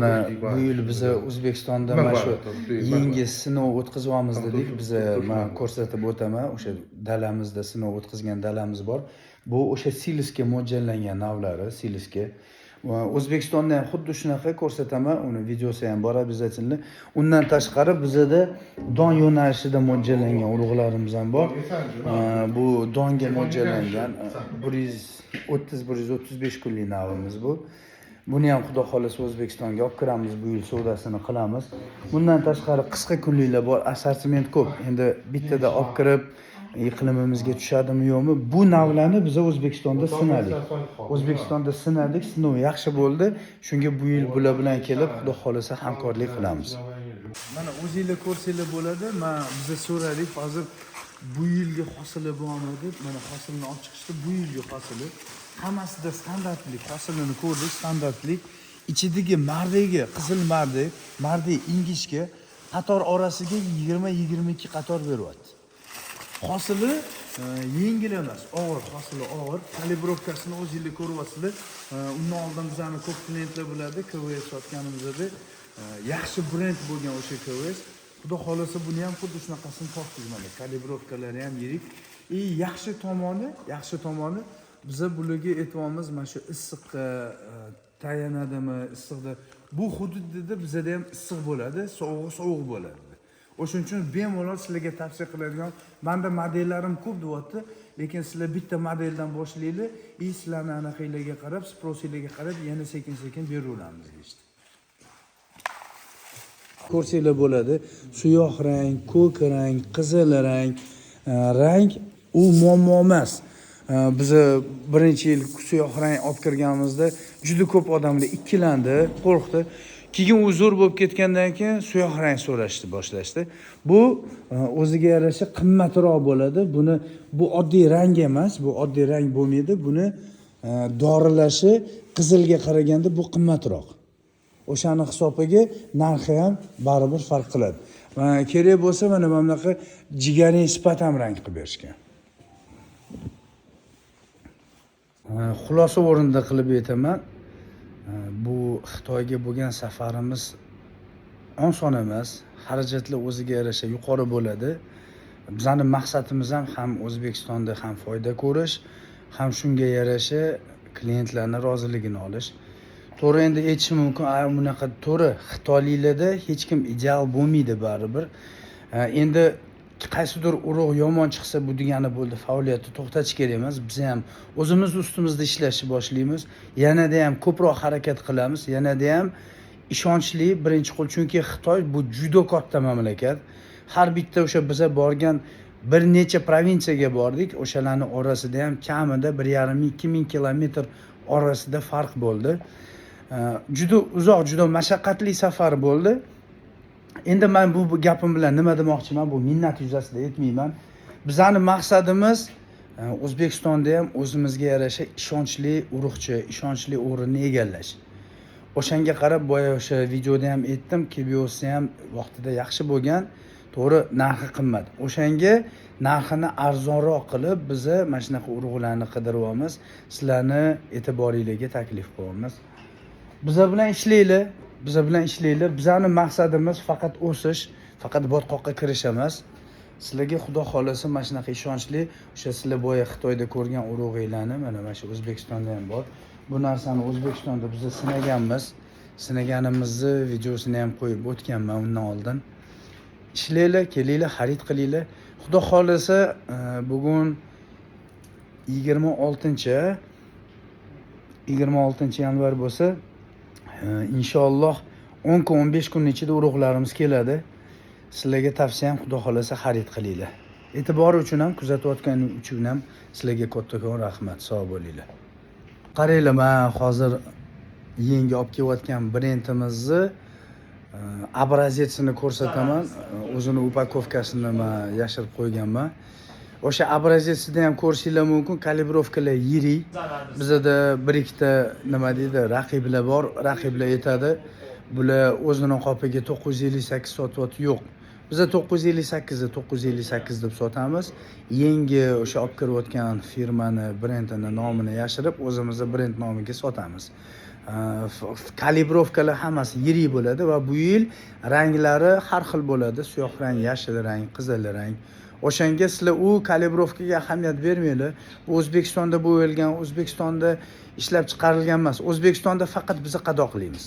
Mana bu yil biza O'zbekistonda mana shu yangi sinov o'tkazamiz dedik. Biza men ko'rsatib o'taman. O'sha dalamizda sinov o'tkazgan dalamiz bor. Bu o'sha silisga mo'ljallangan navlari, silisga. O'zbekistonda ham xuddi shunaqa ko'rsataman. Uni videosi ham bor обязательно. Undan tashqari bizada don yo'nalishida mo'ljallangan urug'larimiz ham bor. Bu donga mo'ljallangan 130-135 kunlik navimiz bu. Buni ham xudo xolasa O'zbekistonga olib kiramiz, bu yil savdosini qilamiz. Bundan tashqari qisqa kunliklar bor, assortiment ko'p. Endi bittada olib kirib iqlimimizga tushadimi yo'qmi? Bu navlarni biz O'zbekistonda sinadik. O'zbekistonda sinadik, sinov yaxshi bo'ldi. Shunga bu yil bular bilan kelib, xudo xolasa hamkorlik qilamiz. Mana o'zingizlar ko'rsanglar bo'ladi. Biz so'radik, hozir bu yilgi hosili bormi deb. Mana hosilni olib chiqishdi, bu yilgi hosili. Hammasida standartlik, hosilini ko'rdik, standartlik. Ichidagi mardagi, qizil mardak, mardak ingichka qator orasiga 20-22 qator beryapti. Hosili yengil emas, og'ir, hosili og'ir. Kalibrovkasini o'zingizlar ko'ryapsizlar. Undan oldin bizani ko'p klientlar biladi, KVS sotganimizda yaxshi brend bo'lgan o'sha KVS. Xudo xolasa buni ham xuddi shunaqasini topdik mana. Kalibrovkalari ham yirik. Yaxshi tomoni biza bularga e'tiborimiz mana shu issiqqa tayanadimi, issiqda bu hududda bizada ham issiq bo'ladi, sovuq bo'ladi. O'shuning uchun bemalol sizlarga tavsiya qiladigan menda modellarim ko'p deyapti, lekin sizlar bitta modeldan boshlanglar, sizlarning anaqanglarga qarab, sprosillarga qarab yana sekin-sekin beraveramiz deyishdi. Ko'rsanglar bo'ladi, suyuq rang, ko'k rang, qizil rang u muammo emas. Biz birinchi yil suyuq rang olib kirganimizda juda ko'p odamlar ikkilandi, qo'rqdi. Keyin u zo'r bo'lib ketgandan keyin suyuq rang boshlashdi. Bu o'ziga yarasha qimmatroq bo'ladi. Bu oddiy rang emas, bu oddiy rang bo'lmaydi. Buni dorilashi qizilga qaraganda bu qimmatroq. O'shani hisobiga narxi ham baribir farq qiladi. Kerak bo'lsa mana bunaqa jigarning sifat ham rang qilib berishgan. Xulosa o'rinda qilib aytaman. Bu Xitoyga bo'lgan safarimiz oson emas. Xarajatlar o'ziga yarasha yuqori bo'ladi. Bizning maqsadimiz ham O'zbekistonda ham foyda ko'rish, ham shunga yarasha klientlarning roziligini olish. To'g'ri endi aytishim mumkin, bunaqa to'g'ri Xitoyliklarda hech kim ideal bo'lmaydi baribir. Endi qaysidir urug' yomon chiqsa bu degani bo'ldi, faoliyatni to'xtatish kerak emas. Biz ham o'zimiz ustimizda ishlashni boshlaymiz. Yanada ham ko'proq harakat qilamiz. Yanada ham ishonchli birinchi qo'l, chunki Xitoy bu juda katta mamlakat. Har bitta o'sha biza borgan bir necha provinsiyaga bordik. O'shalarning orasida ham kamida 1,5-2 ming kilometr orasida farq bo'ldi. Juda uzoq, juda mashaqqatli safar bo'ldi. Endi men bu gapim bilan nima demoqchiman? Bu minnat yuzasidan aytmayman. Bizning maqsadimiz O'zbekistonda ham o'zimizga yarasha ishonchli urug'chi, ishonchli o'rinni egallash. O'shanga qarab boya o'sha videoda ham aytdim, KBO'si ham vaqtida yaxshi bo'lgan, to'g'ri narxi qimmat. O'shanga narxini arzonroq qilib biz mana shunaqa urug'larni qidiryapmiz. Sizlarni e'tiboringizga taklif qilyapmiz. Bizlar bilan ishlanglar. Bizning maqsadimiz faqat o'sish, faqat botqoqqa kirish emas. Sizlarga xudo xolasa mana shunaqa ishonchli, o'sha sizlar boya Xitoyda ko'rgan urug'inglarni mana shu O'zbekistonda ham bor. Bu narsani O'zbekistonda biz sinaganmiz. Sinaganimizni videosini ham qo'yib o'tganman undan oldin. Ishlanglar, kelinglar, xarid qilinglar. Xudo xolasa bugun 26 yanvar bo'lsa, inshaalloh 10-15 kun ichida urug'larimiz keladi. Sizlarga tavsiyam xudo xolasa xarid qilinglar. E'tibor uchun ham, kuzatayotganing uchun ham sizlarga kattakon rahmat. Sog' bo'linglar. Qaranglar, men hozir yangi olib kelayotgan brendimizni obrazetsini ko'rsataman. O'zini upakovkasini men yashirib qo'yganman. O'sha obrazetsida ham ko'rishinglar mumkin, kalibrovkalar yirik. Bizda bir ikkita nima deydi, raqiblar bor, raqiblar aytadi. Bular o'zining qopiga 958 sotyapti, yo'q. Biz 958 deb sotamiz. Yangi o'sha olib kirayotgan firmani, brendini nomini yashirib, o'zimizning brend nomiga sotamiz. kalibrovkalar hammasi yirik bo'ladi va bu yil ranglari har xil bo'ladi. Siyoh rang, yashil rang, qizil rang. O'shanga sizlar u kalibrovkaga ahamiyat bermanglar. Bu O'zbekistonda bo'yalgan, O'zbekistonda ishlab chiqarilgan emas. O'zbekistonda faqat biz qadoqlaymiz.